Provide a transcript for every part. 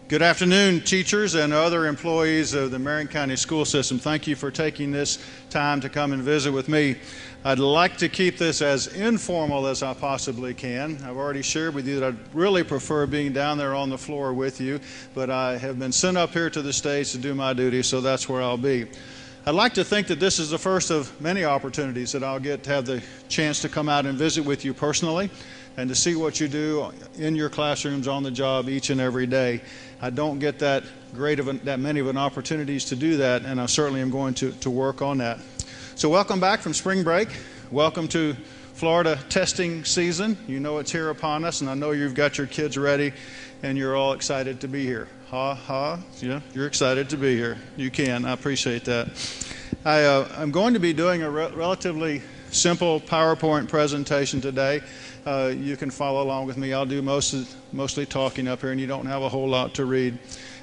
Good afternoon, teachers and other employees of the Marion County School System. Thank you for taking this time to come and visit with me. I'd like to keep this as informal as I possibly can. I've already shared with you that I'd really prefer being down there on the floor with you, but I have been sent up here to the stage to do my duty, so that's where I'll be. I'd like to think that this is the first of many opportunities that I'll get to have the chance to come out and visit with you personally and to see what you do in your classrooms on the job each and every day. I don't get that many of an opportunities to do that, and I certainly am going to work on that. So welcome back from spring break. Welcome to Florida testing season. You know it's here upon us, and I know you've got your kids ready, and you're all excited to be here. Ha, ha, yeah, you're excited to be here. You can, I appreciate that. I'm going to be doing a relatively simple PowerPoint presentation today. You can follow along with me. I'll do mostly talking up here, and you don't have a whole lot to read.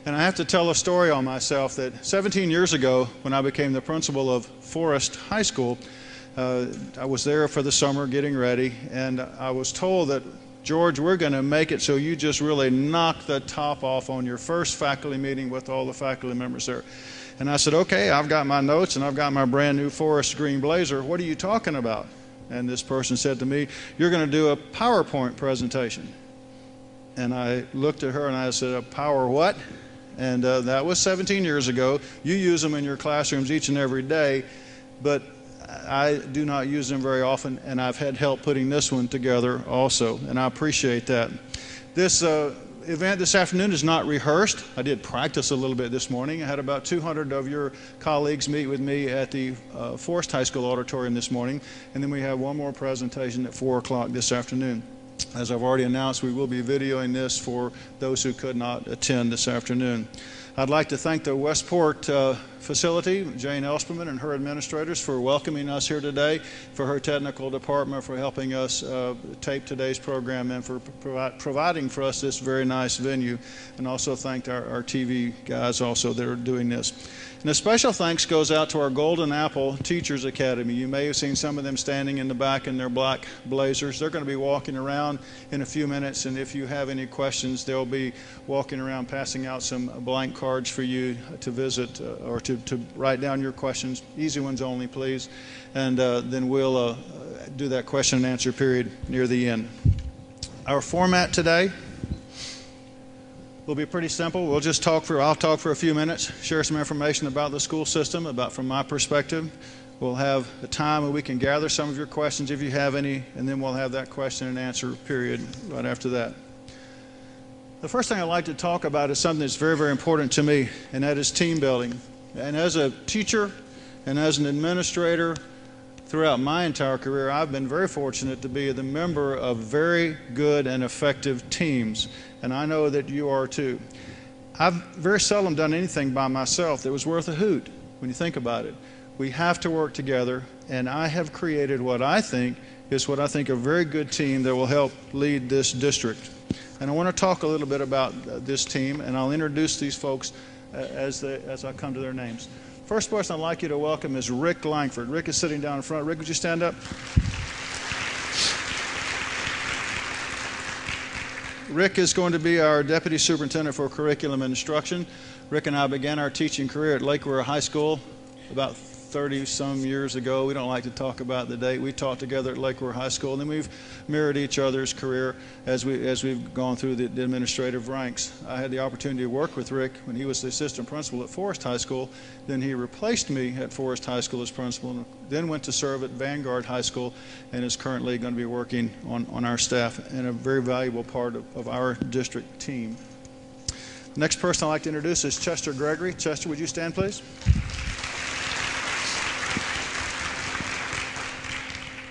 And I have to tell a story on myself that 17 years ago, when I became the principal of Forest High School, I was there for the summer getting ready, and I was told that, George, we're going to make it so you just really knock the top off on your first faculty meeting with all the faculty members there. And I said, okay, I've got my notes and I've got my brand new forest green blazer. What are you talking about? And this person said to me, you're going to do a PowerPoint presentation. And I looked at her and I said, a power what? And that was 17 years ago. You use them in your classrooms each and every day, but I do not use them very often, and I've had help putting this one together also, and I appreciate that. This event this afternoon is not rehearsed. I did practice a little bit this morning. I had about 200 of your colleagues meet with me at the Forest High School auditorium this morning, and then we have one more presentation at 4 o'clock this afternoon. As I've already announced, we will be videoing this for those who could not attend this afternoon. I'd like to thank the Westport facility, Jane Elspelman and her administrators, for welcoming us here today, for her technical department for helping us tape today's program, and for providing for us this very nice venue, and also thank our TV guys also that are doing this. And a special thanks goes out to our Golden Apple Teachers Academy. You may have seen some of them standing in the back in their black blazers. They're going to be walking around in a few minutes, and if you have any questions, they'll be walking around passing out some blank cards for you to visit or to write down your questions. Easy ones only, please. And then we'll do that question and answer period near the end. Our format today will be pretty simple. I'll talk for a few minutes, share some information about the school system, from my perspective. We'll have a time where we can gather some of your questions if you have any, and then we'll have that question and answer period right after that. The first thing I'd like to talk about is something that's very, very important to me, and that is team building. And as a teacher and as an administrator throughout my entire career, I've been very fortunate to be the member of very good and effective teams, and I know that you are too. I've very seldom done anything by myself that was worth a hoot when you think about it. We have to work together, and I have created what I think is a very good team that will help lead this district. And I want to talk a little bit about this team, and I'll introduce these folks as I come to their names. First person I'd like you to welcome is Rick Langford. Rick is sitting down in front. Rick, would you stand up? Rick is going to be our Deputy Superintendent for Curriculum and Instruction. Rick and I began our teaching career at Lake Worth High School about 30-some years ago. We don't like to talk about the date. We taught together at Lake Worth High School, and then we've mirrored each other's career as we've gone through the administrative ranks. I had the opportunity to work with Rick when he was the assistant principal at Forest High School. Then he replaced me at Forest High School as principal, and then went to serve at Vanguard High School, and is currently going to be working on our staff and a very valuable part of our district team. The next person I'd like to introduce is Chester Gregory. Chester, would you stand, please?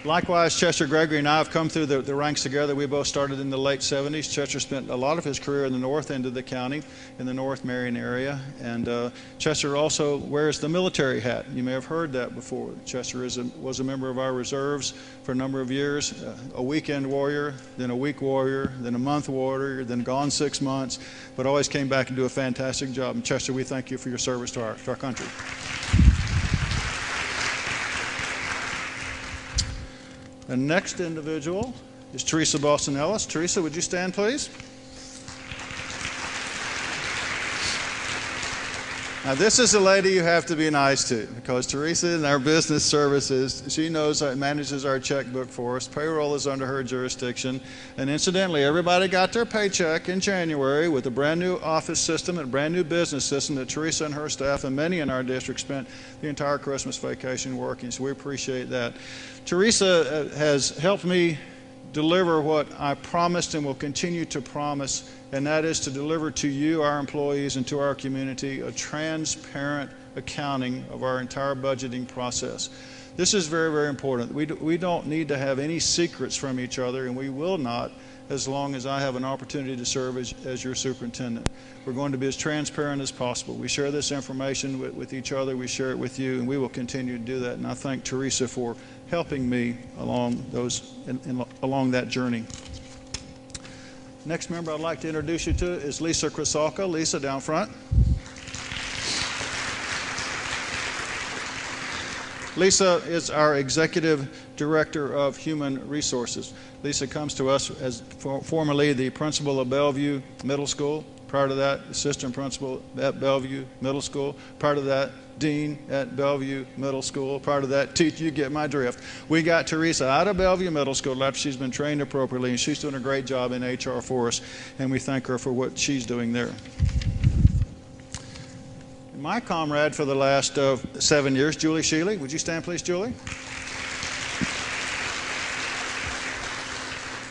Likewise, Chester Gregory and I have come through the ranks together. We both started in the late 70s. Chester spent a lot of his career in the north end of the county, in the North Marion area. And Chester also wears the military hat. You may have heard that before. Chester was a member of our reserves for a number of years, a weekend warrior, then a week warrior, then a month warrior, then gone 6 months, but always came back and do a fantastic job. And Chester, we thank you for your service to our country. The next individual is Theresa Ellis. Theresa, would you stand, please? Now, this is a lady you have to be nice to, because Theresa in our business services, she manages our checkbook for us. Payroll is under her jurisdiction. And incidentally, everybody got their paycheck in January with a brand new office system and a brand new business system that Theresa and her staff and many in our district spent the entire Christmas vacation working. So we appreciate that. Theresa has helped me deliver what I promised and will continue to promise, and that is to deliver to you, our employees, and to our community a transparent accounting of our entire budgeting process. This is very, very important. We don't need to have any secrets from each other, and we will not as long as I have an opportunity to serve as your superintendent. We're going to be as transparent as possible. We share this information with each other. We share it with you, and we will continue to do that. And I thank Theresa for helping me along along that journey. Next member I'd like to introduce you to is Lisa Krysalka. Lisa, down front. Lisa is our Executive Director of Human Resources. Lisa comes to us as formerly the principal of Bellevue Middle School. Prior to that, assistant principal at Bellevue Middle School. Prior to that, dean at Bellevue Middle School. Prior to that, you get my drift. We got Theresa out of Bellevue Middle School after she's been trained appropriately, and she's doing a great job in HR for us, and we thank her for what she's doing there. My comrade for the last 7 years, Julie Shealy. Would you stand, please, Julie?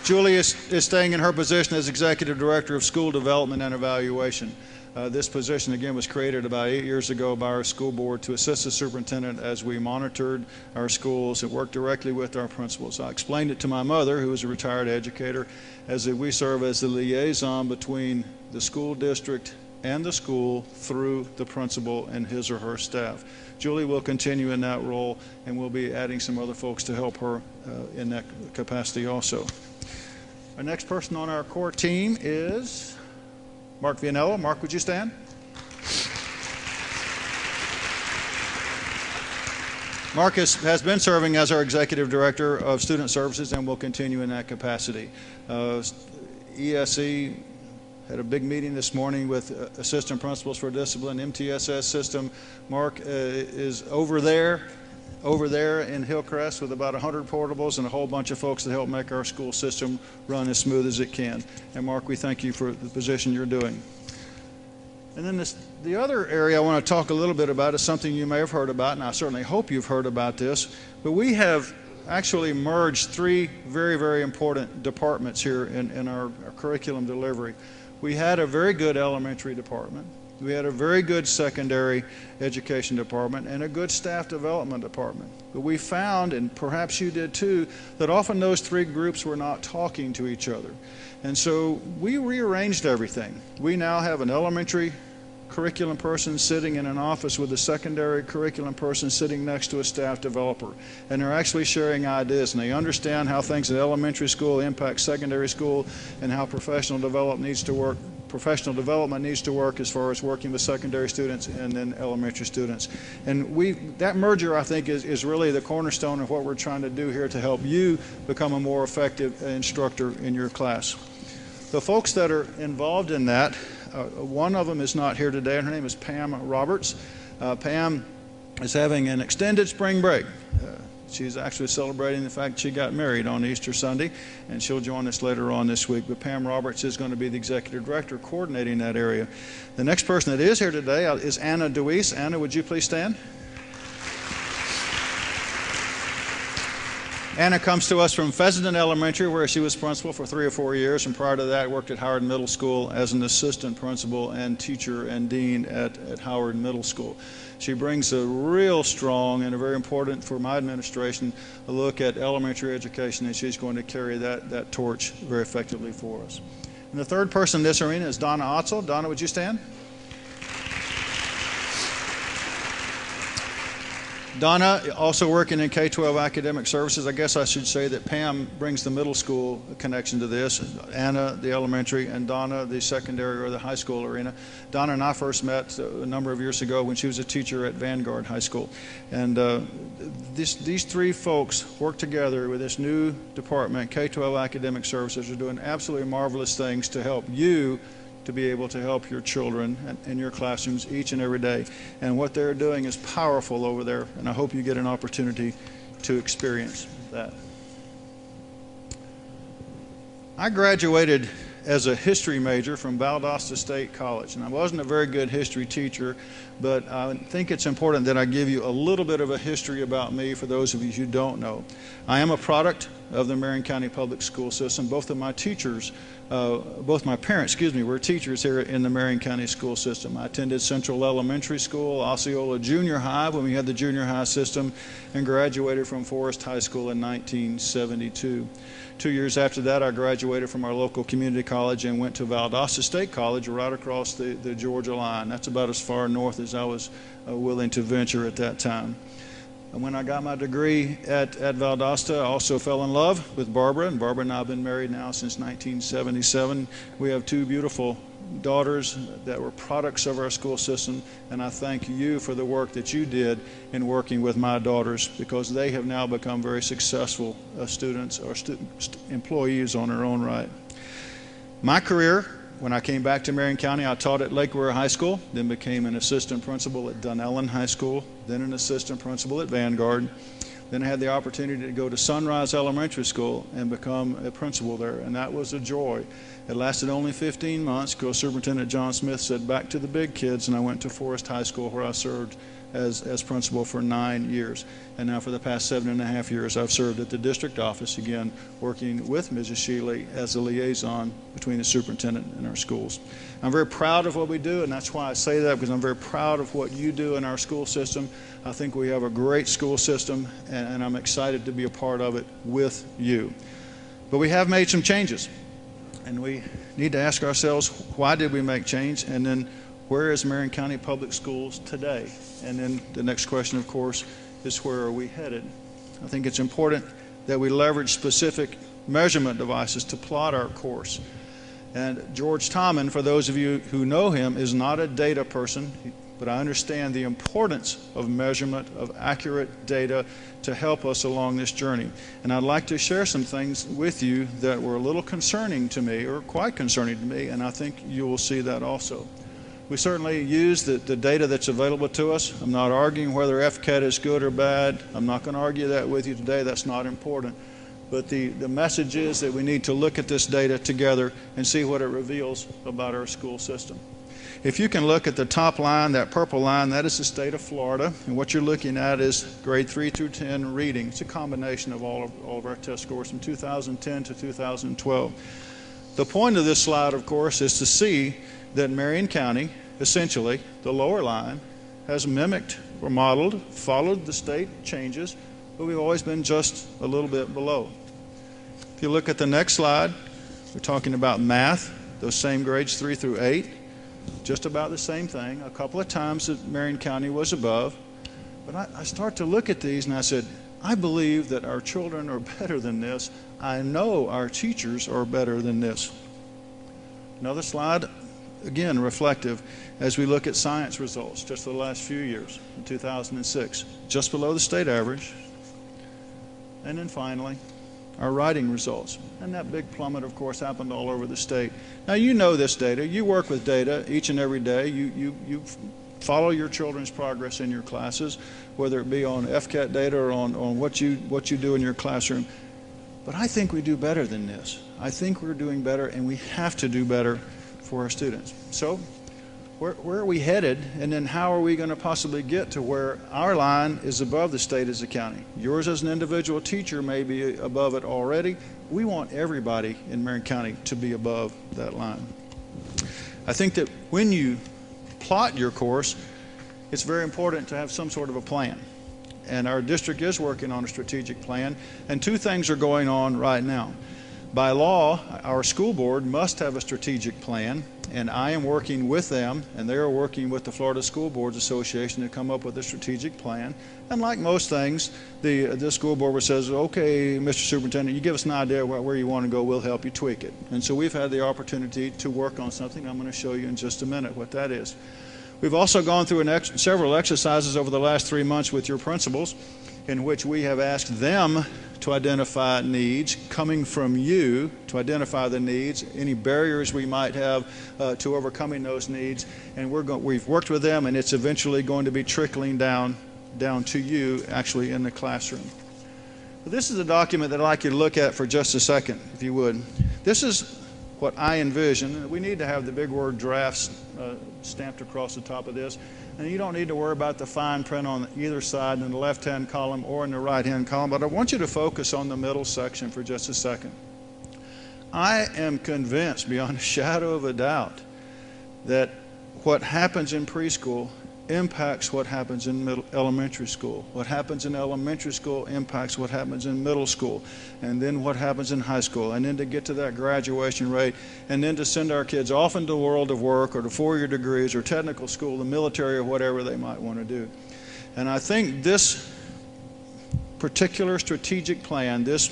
Julie is staying in her position as Executive Director of School Development and Evaluation. This position, again, was created about 8 years ago by our school board to assist the superintendent as we monitored our schools and worked directly with our principals. I explained it to my mother, who is a retired educator, as that we serve as the liaison between the school district and the school through the principal and his or her staff. Julie will continue in that role, and we'll be adding some other folks to help her in that capacity also. Our next person on our core team is Mark Vianello. Mark, would you stand? Mark has been serving as our Executive Director of Student Services and will continue in that capacity. ESE had a big meeting this morning with assistant principals for discipline, MTSS system. Mark is over there in Hillcrest with about 100 portables and a whole bunch of folks that help make our school system run as smooth as it can. And Mark, we thank you for the position you're doing. And then the other area I want to talk a little bit about is something you may have heard about, and I certainly hope you've heard about this, but we have actually merged three very, very important departments here in our curriculum delivery. We had a very good elementary department. We had a very good secondary education department and a good staff development department. But we found, and perhaps you did too, that often those three groups were not talking to each other. And so we rearranged everything. We now have an elementary curriculum person sitting in an office with a secondary curriculum person sitting next to a staff developer. And they're actually sharing ideas, and they understand how things at elementary school impact secondary school and how professional development needs to work as far as working with secondary students and then elementary students. And that merger, I think, is really the cornerstone of what we're trying to do here to help you become a more effective instructor in your class. The folks that are involved in that, one of them is not here today, and her name is Pam Roberts. Pam is having an extended spring break. She's actually celebrating the fact she got married on Easter Sunday, and she'll join us later on this week. But Pam Roberts is going to be the Executive Director coordinating that area. The next person that is here today is Anna Deweese. Anna, would you please stand? Anna comes to us from Fessenden Elementary, where she was principal for 3 or 4 years, and prior to that worked at Howard Middle School as an assistant principal and teacher and dean at Howard Middle School. She brings a real strong and a very important for my administration a look at elementary education, and she's going to carry that torch very effectively for us. And the third person in this arena is Donna Otzel. Donna, would you stand? Donna, also working in K-12 academic services. I guess I should say that Pam brings the middle school connection to this, Anna, the elementary, and Donna, the secondary or the high school arena. Donna and I first met a number of years ago when she was a teacher at Vanguard High School. And these three folks work together with this new department, K-12 academic services, are doing absolutely marvelous things to help you to be able to help your children in your classrooms each and every day. And what they're doing is powerful over there, and I hope you get an opportunity to experience that. I graduated as a history major from Valdosta State College, and I wasn't a very good history teacher, but I think it's important that I give you a little bit of a history about me for those of you who don't know. I am a product of the Marion County Public School System. Both my parents, were teachers here in the Marion County School System. I attended Central Elementary School, Osceola Junior High when we had the junior high system, and graduated from Forest High School in 1972. 2 years after that, I graduated from our local community college and went to Valdosta State College right across the Georgia line. That's about as far north as I was willing to venture at that time. And when I got my degree at Valdosta, I also fell in love with Barbara, and Barbara and I have been married now since 1977. We have two beautiful daughters that were products of our school system, and I thank you for the work that you did in working with my daughters, because they have now become very successful students or employees on their own right. My career, when I came back to Marion County, I taught at Lake Weir High School, then became an assistant principal at Dunellen High School, then an assistant principal at Vanguard. Then I had the opportunity to go to Sunrise Elementary School and become a principal there, and that was a joy. It lasted only 15 months because Superintendent John Smith said, back to the big kids, and I went to Forest High School, where I served as principal for 9 years. And now for the past 7.5 years, I've served at the district office, again, working with Mrs. Shealy as a liaison between the superintendent and our schools. I'm very proud of what we do, and that's why I say that, because I'm very proud of what you do in our school system. I think we have a great school system, and I'm excited to be a part of it with you. But we have made some changes, and we need to ask ourselves, why did we make change? And then, where is Marion County Public Schools today? And then the next question, of course, is where are we headed? I think it's important that we leverage specific measurement devices to plot our course. And George Tomyn, for those of you who know him, is not a data person, but I understand the importance of measurement, of accurate data to help us along this journey. And I'd like to share some things with you that were a little concerning to me, or quite concerning to me, and I think you will see that also. We certainly use the data that's available to us. I'm not arguing whether FCAT is good or bad. I'm not going to argue that with you today. That's not important. But the message is that we need to look at this data together and see what it reveals about our school system. If you can look at the top line, that purple line, that is the state of Florida. And what you're looking at is grade 3 through 10 reading. It's a combination of all of our test scores from 2010 to 2012. The point of this slide, of course, is to see that Marion County, essentially, the lower line, has mimicked or modeled, followed the state changes, but we've always been just a little bit below. If you look at the next slide, we're talking about math, those same grades 3 through 8, just about the same thing. A couple of times that Marion County was above, but I start to look at these and I said, I believe that our children are better than this. I know our teachers are better than this. Another slide, again, reflective as we look at science results just for the last few years. In 2006, just below the state average. And then finally, our writing results. And that big plummet, of course, happened all over the state. Now, you know this data. You work with data each and every day. You follow your children's progress in your classes, whether it be on FCAT data or on what you do in your classroom. But I think we do better than this. I think we're doing better, and we have to do better for our students. So where are we headed, and then how are we going to possibly get to where our line is above the state as a county? Yours as an individual teacher may be above it already. We want everybody in Marion County to be above that line. I think that when you plot your course, it's very important to have some sort of a plan. And our district is working on a strategic plan, and two things are going on right now. By law, our school board must have a strategic plan, and I am working with them, and they are working with the Florida School Boards Association to come up with a strategic plan. And like most things, the school board says, okay, Mr. Superintendent, you give us an idea where you want to go, we'll help you tweak it. And so we've had the opportunity to work on something. I'm going to show you in just a minute what that is. We've also gone through several exercises over the last 3 months with your principals, in which we have asked them to identify needs coming from you, to identify the needs, any barriers we might have to overcoming those needs, and we've worked with them, and it's eventually going to be trickling down to you actually in the classroom. But this is a document that I'd like you to look at for just a second, if you would. This is what I envision. We need to have the big word drafts stamped across the top of this. And you don't need to worry about the fine print on either side in the left-hand column or in the right-hand column, but I want you to focus on the middle section for just a second. I am convinced beyond a shadow of a doubt that what happens in preschool impacts what happens in elementary school. What happens in elementary school impacts what happens in middle school, and then what happens in high school, and then to get to that graduation rate, and then to send our kids off into the world of work or to four-year degrees or technical school, the military, or whatever they might want to do. And I think this particular strategic plan, this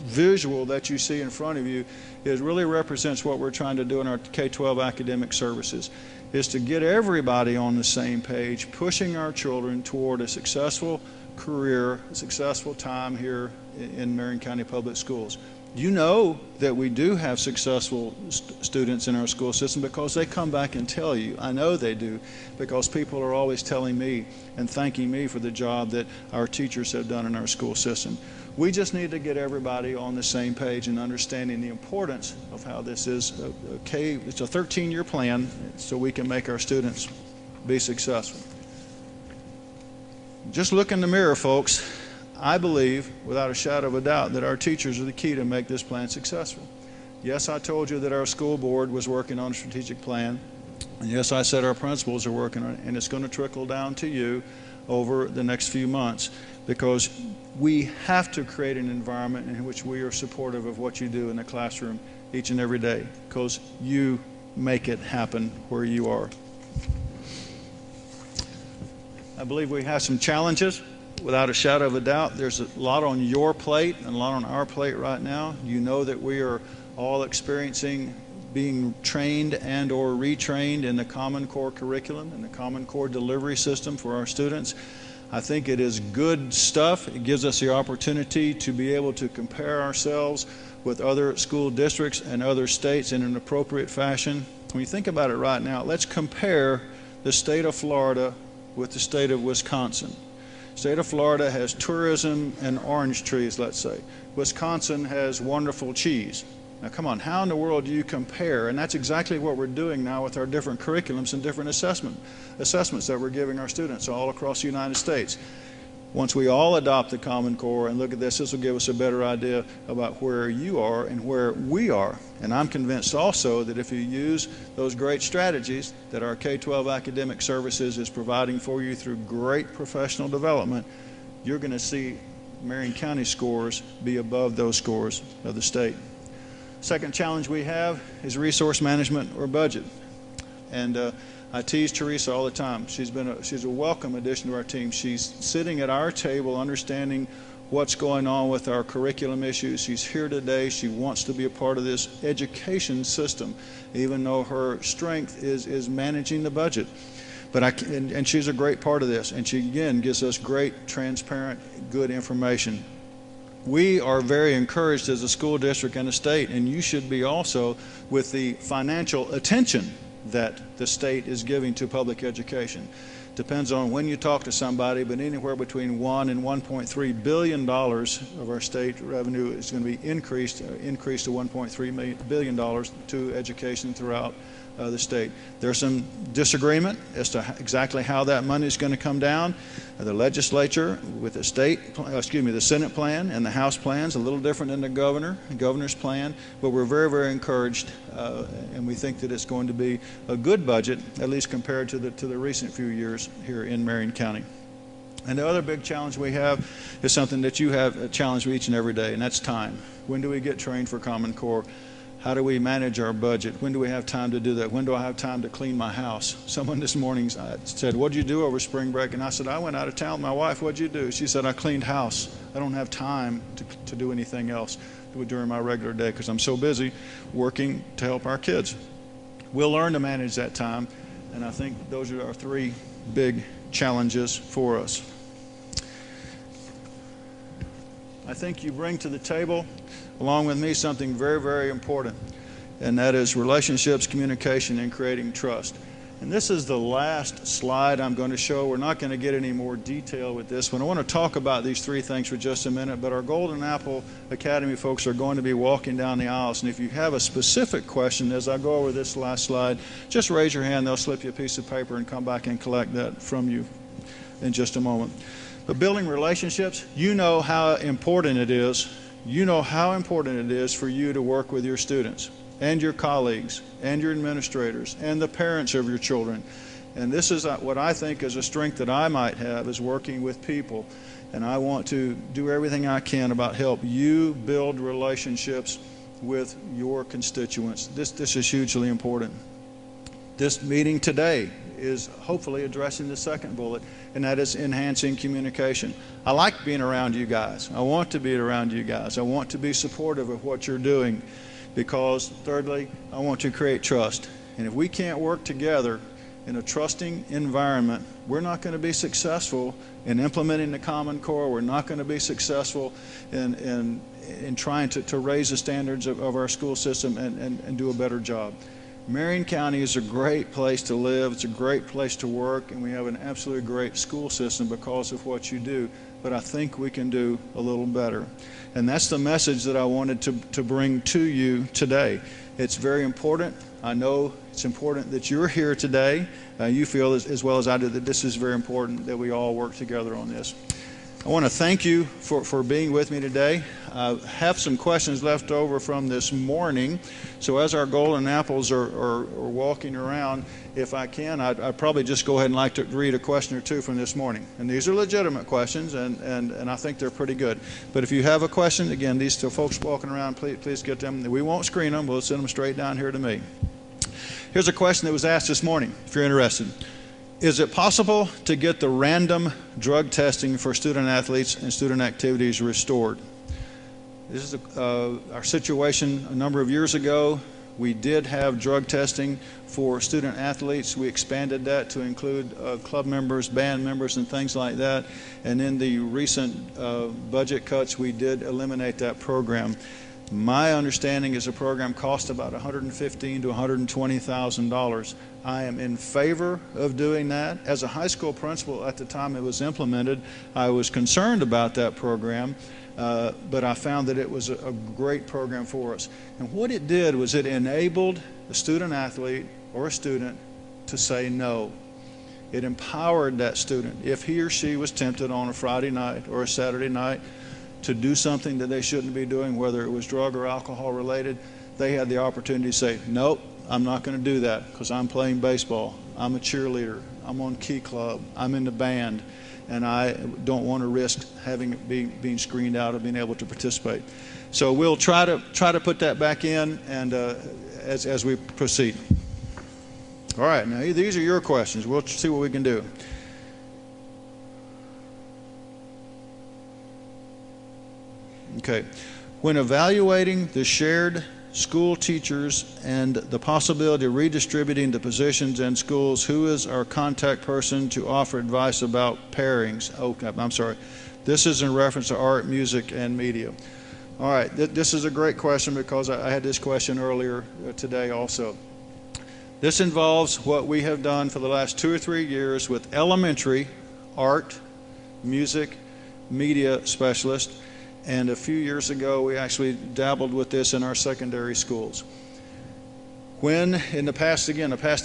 visual that you see in front of you, really represents what we're trying to do in our K-12 academic services, is to get everybody on the same page, pushing our children toward a successful career, a successful time here in Marion County Public Schools. You know that we do have successful students in our school system because they come back and tell you. I know they do, because people are always telling me and thanking me for the job that our teachers have done in our school system. We just need to get everybody on the same page and understanding the importance of how this is it's a 13-year plan so we can make our students be successful. Just look in the mirror, folks. I believe, without a shadow of a doubt, that our teachers are the key to make this plan successful. Yes, I told you that our school board was working on a strategic plan. And yes, I said our principals are working on it, and it's going to trickle down to you over the next few months, because we have to create an environment in which we are supportive of what you do in the classroom each and every day, because you make it happen where you are. I believe we have some challenges. Without a shadow of a doubt, there's a lot on your plate and a lot on our plate right now. You know that we are all experiencing being trained and or retrained in the Common Core curriculum and the Common Core delivery system for our students. I think it is good stuff. It gives us the opportunity to be able to compare ourselves with other school districts and other states in an appropriate fashion. When you think about it right now, let's compare the state of Florida with the state of Wisconsin. State of Florida has tourism and orange trees, let's say. Wisconsin has wonderful cheese. Now come on, how in the world do you compare? And that's exactly what we're doing now with our different curriculums and different assessments that we're giving our students all across the United States. Once we all adopt the Common Core and look at this, this will give us a better idea about where you are and where we are. And I'm convinced also that if you use those great strategies that our K-12 academic services is providing for you through great professional development, you're going to see Marion County scores be above those scores of the state. Second challenge we have is resource management or budget. And I tease Theresa all the time. She's a welcome addition to our team. She's sitting at our table understanding what's going on with our curriculum issues. She's here today. She wants to be a part of this education system, even though her strength is managing the budget. But and she's a great part of this. And she, again, gives us great, transparent, good information. We are very encouraged as a school district and a state, and you should be also, with the financial attention that the state is giving to public education. Depends on when you talk to somebody, but anywhere between $1 and $1.3 billion of our state revenue is going to be increased to $1.3 billion to education throughout the state. There's some disagreement as to exactly how that money is going to come down. The legislature with the the Senate plan and the House plans a little different than the governor's plan, but we're very, very encouraged, and we think that it's going to be a good budget, at least compared to the recent few years here in Marion County. And the other big challenge we have is something that you have a challenge with each and every day, and that's time. When do we get trained for Common Core? How do we manage our budget? When do we have time to do that? When do I have time to clean my house? Someone this morning said, "What'd you do over spring break?" And I said, "I went out of town with my wife." "What'd you do?" She said, "I cleaned house. I don't have time to do anything else during my regular day because I'm so busy working to help our kids." We'll learn to manage that time, and I think those are our three big challenges for us. I think you bring to the table, along with me, something very, very important, and that is relationships, communication, and creating trust. And this is the last slide I'm going to show. We're not going to get any more detail with this one. I want to talk about these three things for just a minute, but our Golden Apple Academy folks are going to be walking down the aisles. And if you have a specific question as I go over this last slide, just raise your hand. They'll slip you a piece of paper and come back and collect that from you in just a moment. But building relationships, you know how important it is. You know how important it is for you to work with your students and your colleagues and your administrators and the parents of your children. And this is what I think is a strength that I might have, is working with people. And I want to do everything I can about help you build relationships with your constituents. This is hugely important. This meeting today is hopefully addressing the second bullet, and that is enhancing communication. I like being around you guys. I want to be around you guys. I want to be supportive of what you're doing, because thirdly, I want to create trust. And if we can't work together in a trusting environment, we're not going to be successful in implementing the Common Core. We're not going to be successful in trying to raise the standards of our school system and do a better job. Marion County is a great place to live. It's a great place to work, and we have an absolutely great school system because of what you do. But I think we can do a little better. And that's the message that I wanted to bring to you today. It's very important. I know it's important that you're here today. You feel as well as I do that this is very important that we all work together on this. I want to thank you for being with me today. I have some questions left over from this morning. So as our golden apples are walking around, if I can, I'd probably just go ahead and like to read a question or two from this morning. And these are legitimate questions, and I think they're pretty good. But if you have a question, again, these two folks walking around, please get them. We won't screen them. We'll send them straight down here to me. Here's a question that was asked this morning, if you're interested. Is it possible to get the random drug testing for student athletes and student activities restored? This is our situation a number of years ago. We did have drug testing for student athletes. We expanded that to include club members, band members, and things like that. And in the recent budget cuts, we did eliminate that program. My understanding is the program cost about $115,000 to $120,000. I am in favor of doing that. As a high school principal at the time it was implemented, I was concerned about that program, but I found that it was a great program for us. And what it did was it enabled a student athlete or a student to say no. It empowered that student. If he or she was tempted on a Friday night or a Saturday night to do something that they shouldn't be doing, whether it was drug or alcohol related, they had the opportunity to say, nope, I'm not going to do that because I'm playing baseball, I'm a cheerleader, I'm on Key Club, I'm in the band, and I don't want to risk being screened out of being able to participate. So we'll try to put that back in, and as we proceed. All right, now these are your questions. We'll see what we can do. Okay, when evaluating the shared school teachers and the possibility of redistributing the positions in schools, who is our contact person to offer advice about pairings? Okay, I'm sorry. This is in reference to art, music, and media. All right, this is a great question because I had this question earlier today also. This involves what we have done for the last 2 or 3 years with elementary art, music, media specialists. And a few years ago, we actually dabbled with this in our secondary schools. When, in the past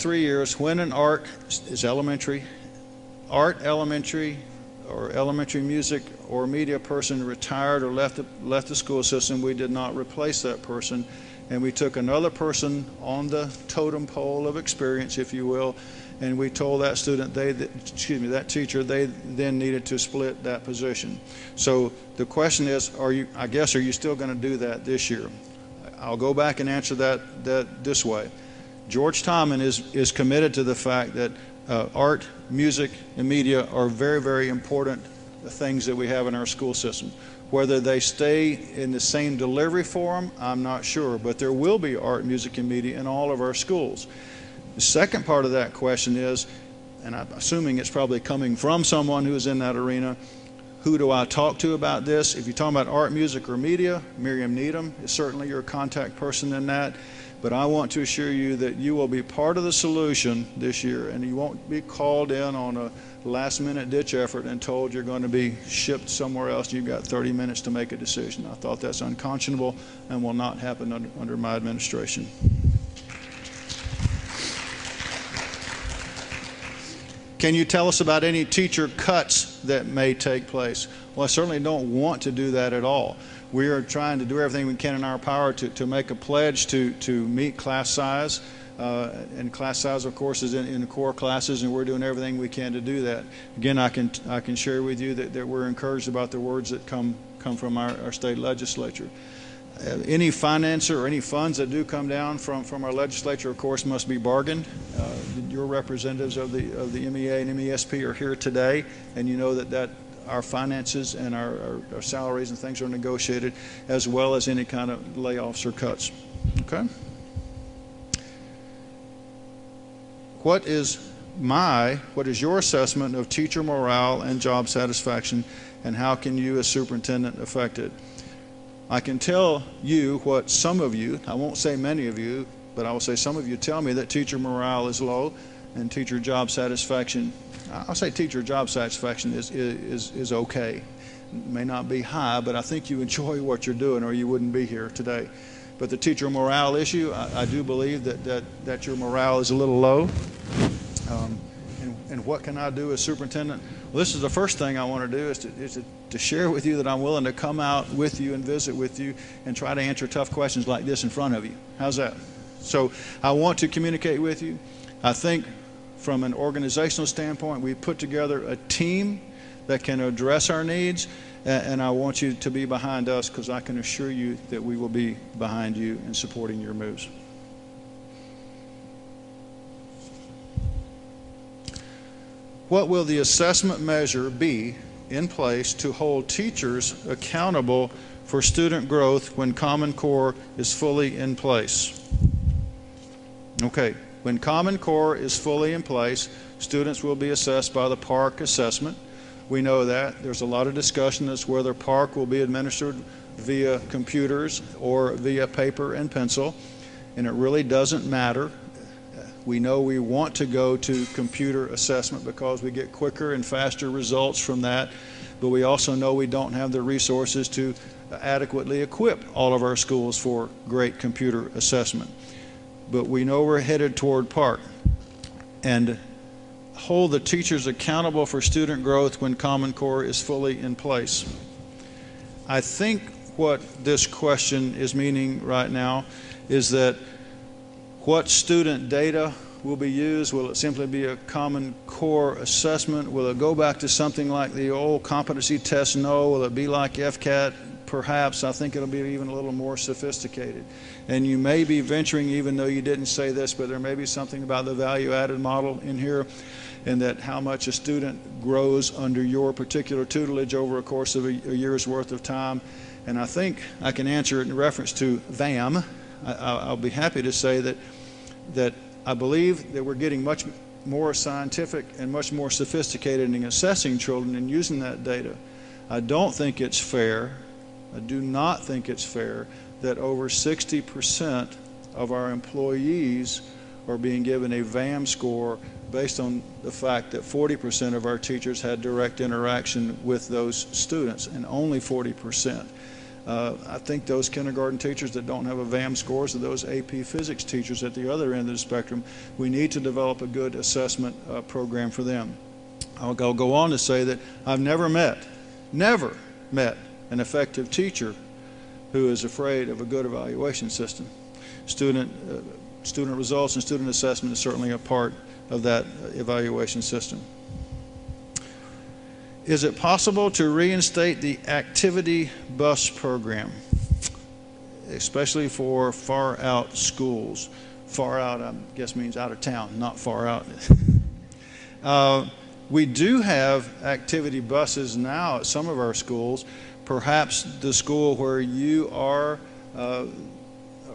3 years, when an art elementary or elementary music or media person retired or left the school system, we did not replace that person. And we took another person on the totem pole of experience, if you will, and we told that student, that teacher, they then needed to split that position. So the question is, are you still going to do that this year? I'll go back and answer that this way. George Tomyn is committed to the fact that art, music, and media are very, very important things that we have in our school system. Whether they stay in the same delivery form, I'm not sure, but there will be art, music, and media in all of our schools. The second part of that question is, and I'm assuming it's probably coming from someone who is in that arena, who do I talk to about this? If you're talking about art, music, or media, Miriam Needham is certainly your contact person in that. But I want to assure you that you will be part of the solution this year, and you won't be called in on a last-minute ditch effort and told you're going to be shipped somewhere else. You've got 30 minutes to make a decision. I thought that's unconscionable and will not happen under my administration. Can you tell us about any teacher cuts that may take place? Well, I certainly don't want to do that at all. We are trying to do everything we can in our power to make a pledge to meet class size. And class size, of course, is in the core classes, and we're doing everything we can to do that. Again, I can share with you that we're encouraged about the words that come from our state legislature. Any financer or any funds that do come down from our legislature, of course, must be bargained. Your representatives of the MEA and MESP are here today, and you know that our finances and our salaries and things are negotiated, as well as any kind of layoffs or cuts. Okay? What is your assessment of teacher morale and job satisfaction, and how can you as superintendent affect it? I can tell you what some of you, I won't say many of you, but I will say some of you tell me that teacher morale is low and teacher job satisfaction, I'll say teacher job satisfaction is okay. It may not be high, but I think you enjoy what you're doing or you wouldn't be here today. But the teacher morale issue, I do believe that your morale is a little low. And what can I do as superintendent? Well, this is the first thing I want to do is to share with you that I'm willing to come out with you and visit with you and try to answer tough questions like this in front of you. How's that? So I want to communicate with you. I think from an organizational standpoint, we put together a team that can address our needs, and I want you to be behind us, because I can assure you that we will be behind you in supporting your moves. What will the assessment measure be in place to hold teachers accountable for student growth when Common Core is fully in place? Okay, when Common Core is fully in place, students will be assessed by the PARCC assessment. We know that. There's a lot of discussion as to whether PARCC will be administered via computers or via paper and pencil, and it really doesn't matter. We know we want to go to computer assessment because we get quicker and faster results from that, but we also know we don't have the resources to adequately equip all of our schools for great computer assessment. But we know we're headed toward PARCC. And hold the teachers accountable for student growth when Common Core is fully in place. I think what this question is meaning right now is that what student data will be used? Will it simply be a Common Core assessment? Will it go back to something like the old competency test? No. Will it be like FCAT? Perhaps. I think it'll be even a little more sophisticated. And you may be venturing, even though you didn't say this, but there may be something about the value-added model in here, and that how much a student grows under your particular tutelage over a course of a year's worth of time. And I think I can answer it in reference to VAM. I'll be happy to say that I believe that we're getting much more scientific and much more sophisticated in assessing children and using that data. I don't think it's fair, I do not think it's fair, that over 60% of our employees are being given a VAM score based on the fact that 40% of our teachers had direct interaction with those students, and only 40%. I think those kindergarten teachers that don't have a VAM scores are those AP physics teachers at the other end of the spectrum. We need to develop a good assessment program for them. I'll go on to say that I've never met an effective teacher who is afraid of a good evaluation system. Student results and student assessment is certainly a part of that evaluation system. Is it possible to reinstate the activity bus program, especially for far out schools? Far out, I guess, means out of town, not far out. We do have activity buses now at some of our schools. Perhaps the school where you are,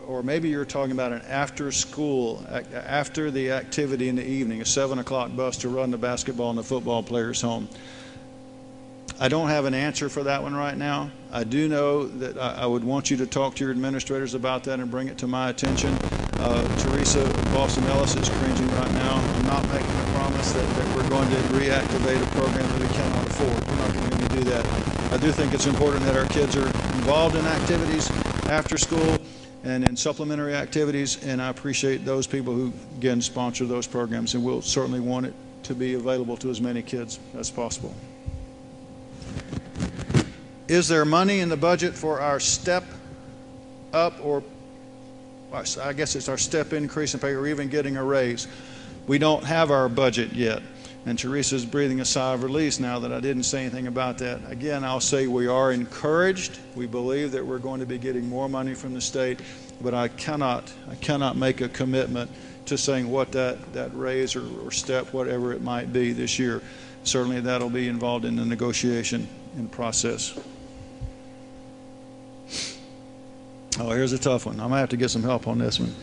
or maybe you're talking about an after school, after the activity in the evening, a 7 o'clock bus to run the basketball and the football players home. I don't have an answer for that one right now. I do know that I would want you to talk to your administrators about that and bring it to my attention. Theresa, Boston Ellis is cringing right now. I'm not making a promise that we're going to reactivate a program that we cannot afford. We're not going to do that. I do think it's important that our kids are involved in activities after school and in supplementary activities, and I appreciate those people who, again, sponsor those programs, and we'll certainly want it to be available to as many kids as possible. Is there money in the budget for our step up, or I guess it's our step increase in pay, or even getting a raise? We don't have our budget yet. And Teresa's breathing a sigh of release now that I didn't say anything about that. Again, I'll say we are encouraged. We believe that we're going to be getting more money from the state, but I cannot make a commitment to saying what that raise or step, whatever it might be this year. Certainly that'll be involved in the negotiation and process. Oh, here's a tough one. I'm going to have to get some help on this one.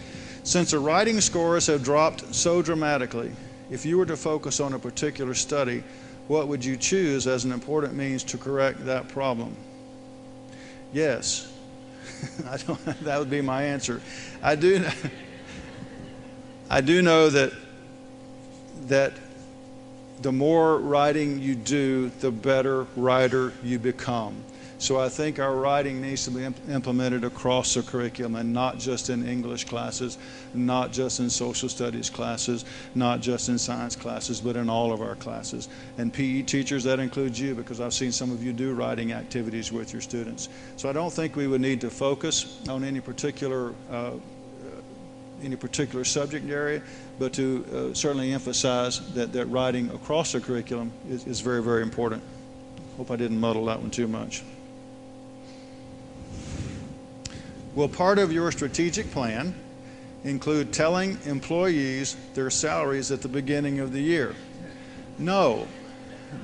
Since the writing scores have dropped so dramatically, if you were to focus on a particular study, what would you choose as an important means to correct that problem? Yes. That would be my answer. I do know that the more writing you do, the better writer you become. So I think our writing needs to be implemented across the curriculum, and not just in English classes, not just in social studies classes, not just in science classes, but in all of our classes. And PE teachers, that includes you, because I've seen some of you do writing activities with your students. So I don't think we would need to focus on any particular subject area, but to certainly emphasize that writing across the curriculum is very, very important. Hope I didn't muddle that one too much. Will part of your strategic plan include telling employees their salaries at the beginning of the year? No.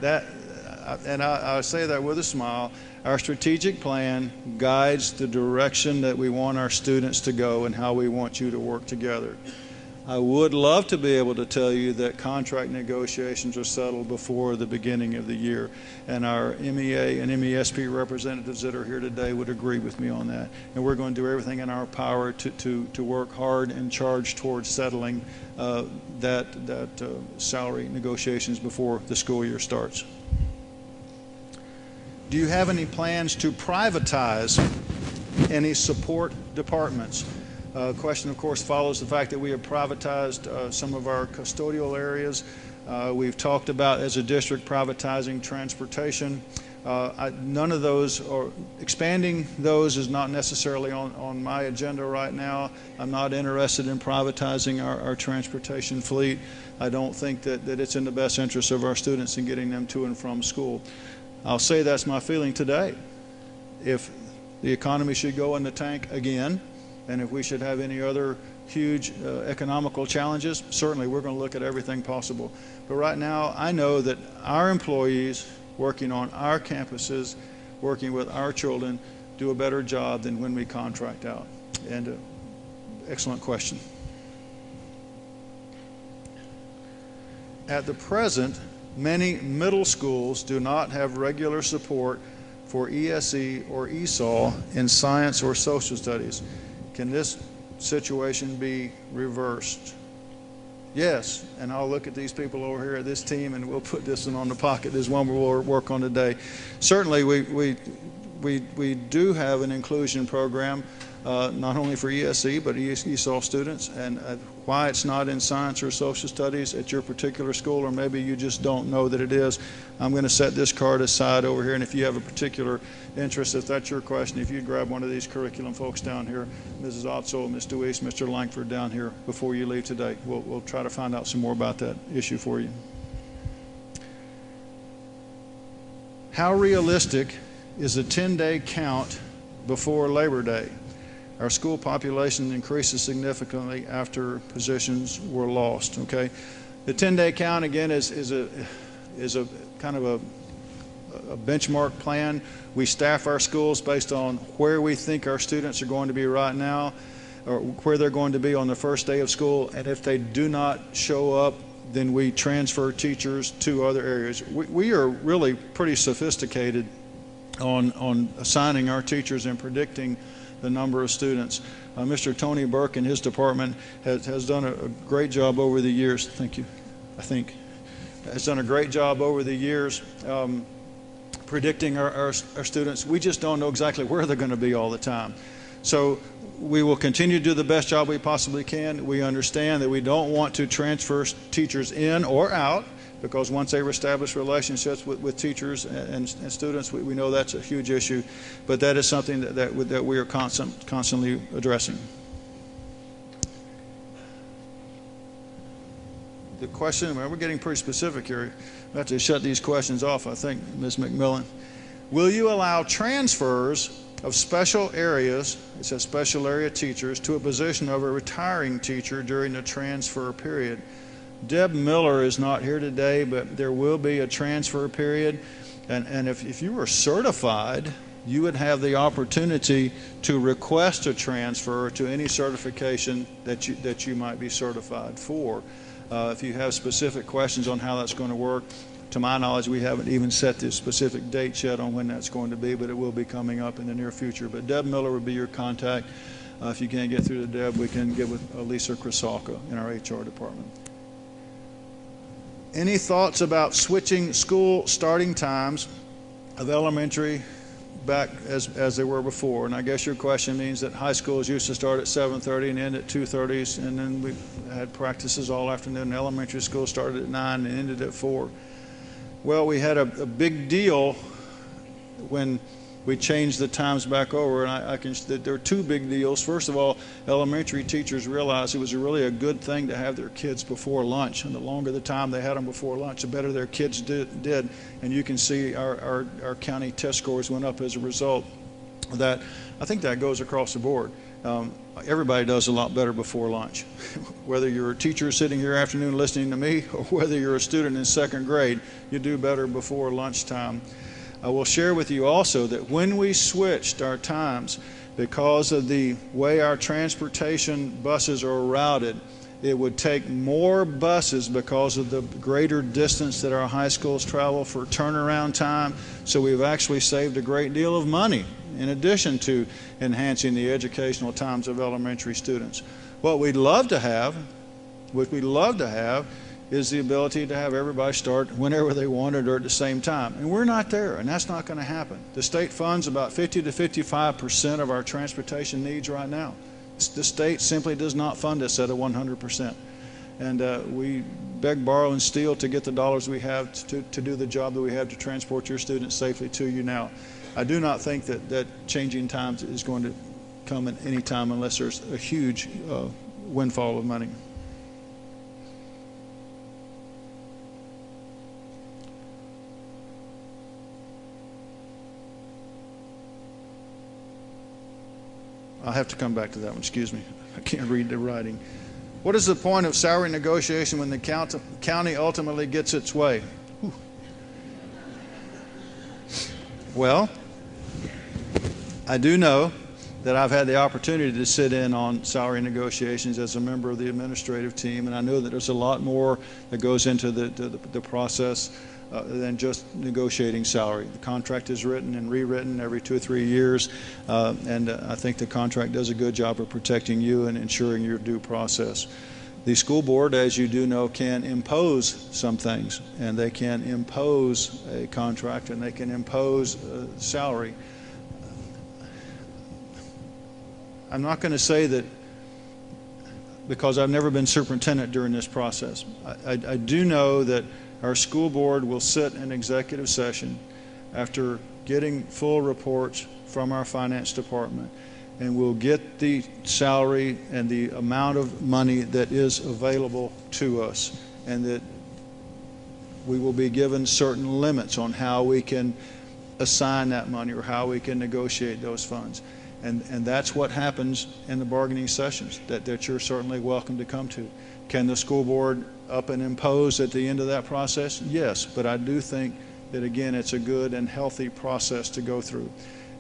And I say that with a smile. Our strategic plan guides the direction that we want our students to go and how we want you to work together. I would love to be able to tell you that contract negotiations are settled before the beginning of the year, and our MEA and MESP representatives that are here today would agree with me on that. And we're going to do everything in our power to work hard and charge towards settling that salary negotiations before the school year starts. Do you have any plans to privatize any support departments? Question, of course, follows the fact that we have privatized some of our custodial areas. We've talked about, as a district, privatizing transportation. None of those, or expanding those, is not necessarily on my agenda right now. I'm not interested in privatizing our transportation fleet. I don't think that it's in the best interest of our students in getting them to and from school. I'll say that's my feeling today. If the economy should go in the tank again, and if we should have any other huge economical challenges, certainly we're going to look at everything possible. But right now, I know that our employees working on our campuses, working with our children, do a better job than when we contract out. And excellent question. At the present, many middle schools do not have regular support for ESE or ESOL in science or social studies. Can this situation be reversed? Yes, and I'll look at these people over here at this team, and we'll put this one on the pocket. There's one we'll work on today. Certainly, we do have an inclusion program, not only for ESE, but ESOL students, and why it's not in science or social studies at your particular school, or maybe you just don't know that it is. I'm going to set this card aside over here, and if you have a particular interest, if that's your question, if you'd grab one of these curriculum folks down here, Mrs. Otzel, Ms. DeWeese, Mr. Langford down here before you leave today, we'll try to find out some more about that issue for you. How realistic is a 10-day count before Labor Day? Our school population increases significantly after positions were lost. Okay, the 10-day count again is a kind of a benchmark plan. We staff our schools based on where we think our students are going to be right now, or where they're going to be on the first day of school. And if they do not show up then we transfer teachers to other areas. We are really pretty sophisticated on assigning our teachers and predicting the number of students. Mr. Tony Burke and his department has done a great job over the years. Thank you. Has done a great job over the years predicting our students. We just don't know exactly where they're going to be all the time. So we will continue to do the best job we possibly can. We understand that we don't want to transfer teachers in or out, because once they establish relationships with teachers and students, we know that's a huge issue. But that is something that we are constantly addressing. The question, we're getting pretty specific here. We have to shut these questions off, I think, Ms. McMillan. Will you allow transfers of special areas, it says special area teachers, to a position of a retiring teacher during the transfer period? Deb Miller is not here today, but there will be a transfer period. And if you were certified, you would have the opportunity to request a transfer to any certification that you might be certified for. If you have specific questions on how that's going to work, to my knowledge, we haven't even set the specific date yet on when that's going to be, but it will be coming up in the near future. But Deb Miller would be your contact. If you can't get through to Deb, we can get with Lisa Krysalka in our HR department. Any thoughts about switching school starting times of elementary back as they were before? And I guess your question means that high schools used to start at 7:30 and end at 2:30, and then we had practices all afternoon. Elementary school started at 9 and ended at 4. Well, we had a big deal when we changed the times back over, and there are two big deals. First of all, elementary teachers realized it was really a good thing to have their kids before lunch, and the longer the time they had them before lunch, the better their kids did. And you can see our county test scores went up as a result of that. I think that goes across the board. Everybody does a lot better before lunch. Whether you're a teacher sitting here afternoon listening to me, or whether you're a student in second grade, you do better before lunchtime. I will share with you also that when we switched our times, because of the way our transportation buses are routed, it would take more buses because of the greater distance that our high schools travel for turnaround time. So we've actually saved a great deal of money in addition to enhancing the educational times of elementary students. What we'd love to have is the ability to have everybody start whenever they wanted or at the same time. And we're not there, and that's not going to happen. The state funds about 50 to 55% of our transportation needs right now. The state simply does not fund us at a 100%. And we beg, borrow, and steal to get the dollars we have to do the job that we have to transport your students safely to you now. I do not think that changing times is going to come at any time unless there's a huge windfall of money. I'll have to come back to that one, excuse me. I can't read the writing. What is the point of salary negotiation when the county ultimately gets its way? Whew. Well, I do know that I've had the opportunity to sit in on salary negotiations as a member of the administrative team, and I know that there's a lot more that goes into the process than just negotiating salary. The contract is written and rewritten every 2 or 3 years, and I think the contract does a good job of protecting you and ensuring your due process. The school board, as you do know, can impose some things, and they can impose a contract and they can impose salary. I'm not going to say that because I've never been superintendent during this process. I do know that our school board will sit in executive session after getting full reports from our finance department, and we'll get the salary and the amount of money that is available to us, and that we will be given certain limits on how we can assign that money or how we can negotiate those funds. And that's what happens in the bargaining sessions that you're certainly welcome to come to. Can the school board up and impose at the end of that process? Yes, but I do think that, again, it's a good and healthy process to go through.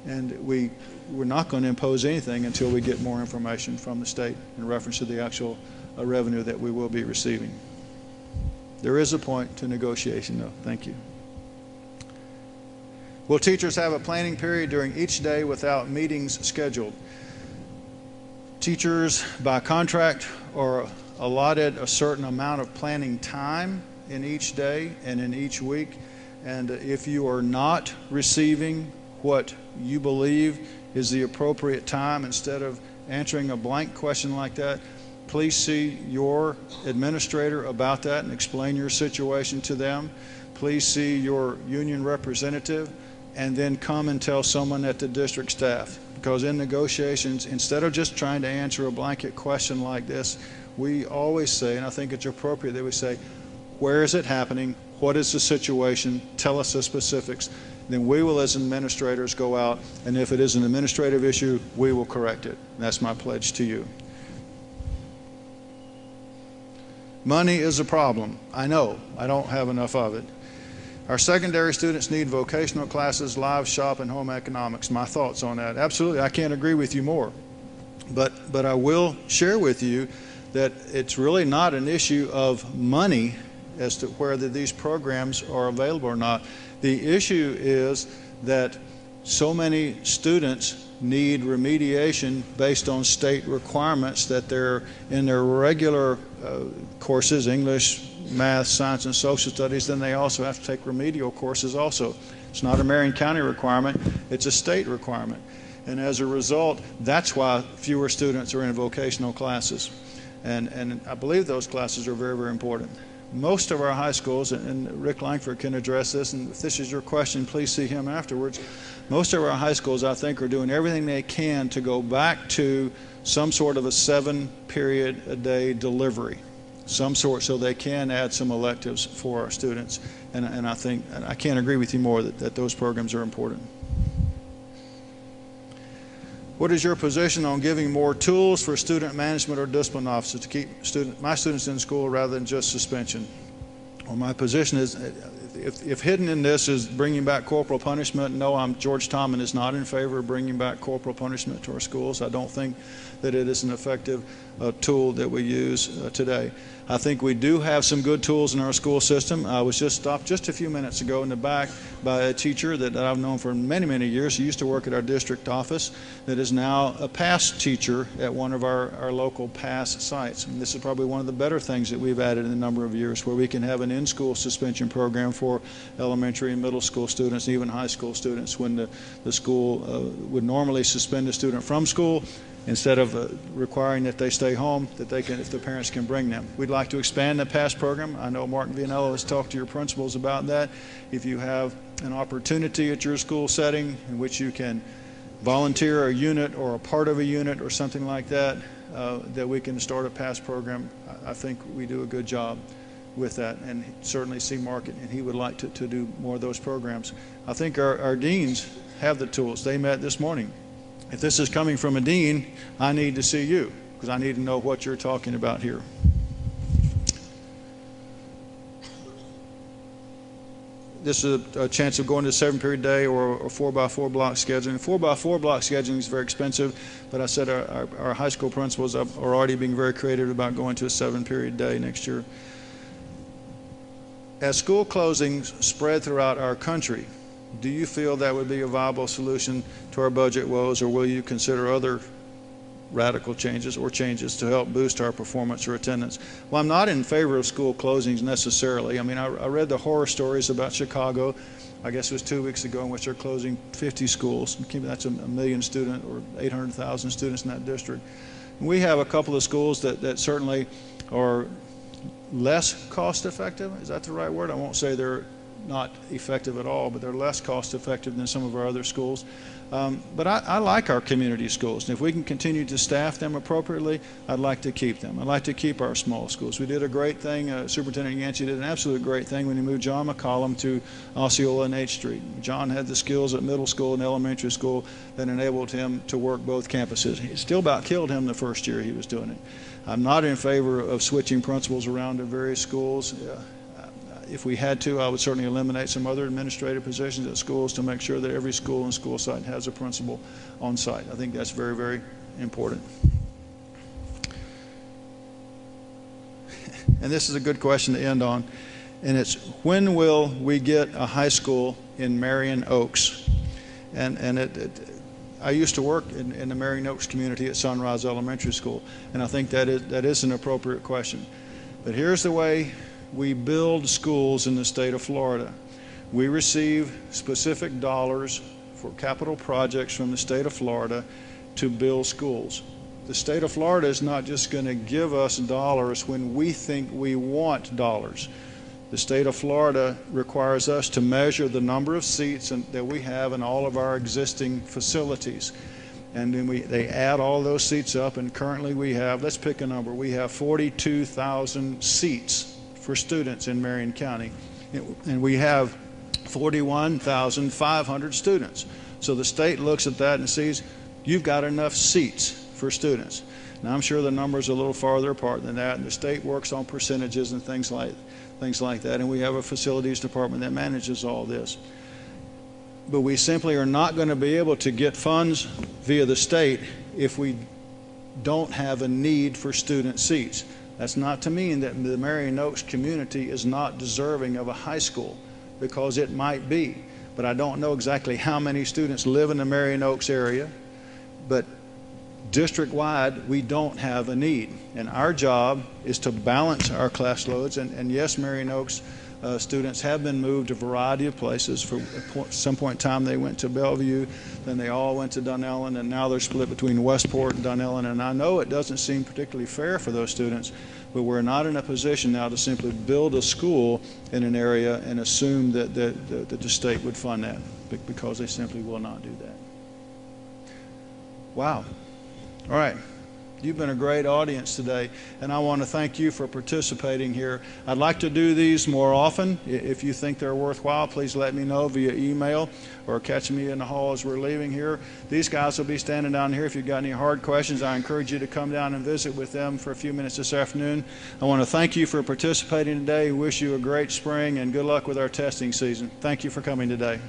And we're not going to impose anything until we get more information from the state in reference to the actual revenue that we will be receiving. There is a point to negotiation, though. Thank you. Will teachers have a planning period during each day without meetings scheduled? Teachers, by contract, are allotted a certain amount of planning time in each day and in each week. And if you are not receiving what you believe is the appropriate time, instead of answering a blank question like that, please see your administrator about that and explain your situation to them. Please see your union representative, and then come and tell someone at the district staff. Because in negotiations, instead of just trying to answer a blanket question like this, we always say, and I think it's appropriate that we say, where is it happening? What is the situation? Tell us the specifics. Then we will, as administrators, go out, and if it is an administrative issue, we will correct it. That's my pledge to you. Money is a problem. I know. I don't have enough of it. Our secondary students need vocational classes, live shop, and home economics. My thoughts on that. Absolutely, I can't agree with you more. But I will share with you that it's really not an issue of money as to whether these programs are available or not. The issue is that so many students need remediation based on state requirements that they're in their regular courses, English, math, science, and social studies. Then they also have to take remedial courses also. It's not a Marion County requirement, it's a state requirement. And as a result, that's why fewer students are in vocational classes. And I believe those classes are very, very important. Most of our high schools, and Rick Langford can address this, and if this is your question, please see him afterwards. Most of our high schools, I think, are doing everything they can to go back to some sort of a 7-period-a-day delivery, some sort, so they can add some electives for our students. And I think, and I can't agree with you more that those programs are important. What is your position on giving more tools for student management or discipline officers to keep my students in school rather than just suspension? Well, my position is, if hidden in this is bringing back corporal punishment, no, George Tomyn is not in favor of bringing back corporal punishment to our schools. I don't think that it is an effective tool that we use today. I think we do have some good tools in our school system. I was just stopped just a few minutes ago in the back by a teacher that I've known for many, many years. He used to work at our district office, that is now a PASS teacher at one of our local PASS sites. And this is probably one of the better things that we've added in a number of years, where we can have an in-school suspension program for elementary and middle school students, and even high school students, when the school would normally suspend a student from school. Instead of requiring that they stay home, that they can, if the parents can bring them. We'd like to expand the PASS program. I know Mark Vianello has talked to your principals about that. If you have an opportunity at your school setting in which you can volunteer a unit or a part of a unit or something like that, that we can start a PASS program, I think we do a good job with that, and certainly see Mark, and he would like to do more of those programs. I think our deans have the tools. They met this morning. If this is coming from a dean, I need to see you, because I need to know what you're talking about here. This is a chance of going to a 7-period day or a 4x4 block scheduling. 4x4 block scheduling is very expensive, but I said our high school principals are already being very creative about going to a 7-period day next year. As school closings spread throughout our country, do you feel that would be a viable solution to our budget woes, or will you consider other radical changes or changes to help boost our performance or attendance? Well, I'm not in favor of school closings necessarily. I mean, I read the horror stories about Chicago, I guess it was 2 weeks ago, in which they're closing 50 schools. That's a million student or 800,000 students in that district. And we have a couple of schools that certainly are less cost effective. Is that the right word? I won't say they're not effective at all, but they're less cost effective than some of our other schools. But I like our community schools, and if we can continue to staff them appropriately, I'd like to keep them. I'd like to keep our small schools. We did a great thing, Superintendent Yancey did an absolute great thing when he moved John McCollum to Osceola and H Street. John had the skills at middle school and elementary school that enabled him to work both campuses. It still about killed him the first year he was doing it. I'm not in favor of switching principals around to various schools. If we had to, I would certainly eliminate some other administrative positions at schools to make sure that every school and school site has a principal on site. I think that's very, very important. And this is a good question to end on. And it's, when will we get a high school in Marion Oaks? And I used to work in the Marion Oaks community at Sunrise Elementary School, and I think that is an appropriate question. But here's the way we build schools in the state of Florida. We receive specific dollars for capital projects from the state of Florida to build schools. The state of Florida is not just going to give us dollars when we think we want dollars. The state of Florida requires us to measure the number of seats that we have in all of our existing facilities. And then they add all those seats up, and currently we have, let's pick a number, we have 42,000 seats for students in Marion County. And we have 41,500 students. So the state looks at that and sees, you've got enough seats for students. Now I'm sure the numbers are a little farther apart than that, and the state works on percentages and things like that, and we have a facilities department that manages all this. But we simply are not going to be able to get funds via the state if we don't have a need for student seats. That's not to mean that the Marion Oaks community is not deserving of a high school, because it might be. But I don't know exactly how many students live in the Marion Oaks area, but district-wide, we don't have a need. And our job is to balance our class loads. And yes, Marion Oaks students have been moved to a variety of places. For some point in time, they went to Bellevue, then they all went to Dunellen, and now they're split between Westport and Dunellen. And I know it doesn't seem particularly fair for those students, but we're not in a position now to simply build a school in an area and assume that the state would fund that, because they simply will not do that. Wow. All right. You've been a great audience today, and I want to thank you for participating here. I'd like to do these more often. If you think they're worthwhile, please let me know via email or catch me in the hall as we're leaving here. These guys will be standing down here. If you've got any hard questions, I encourage you to come down and visit with them for a few minutes this afternoon. I want to thank you for participating today. Wish you a great spring and good luck with our testing season. Thank you for coming today.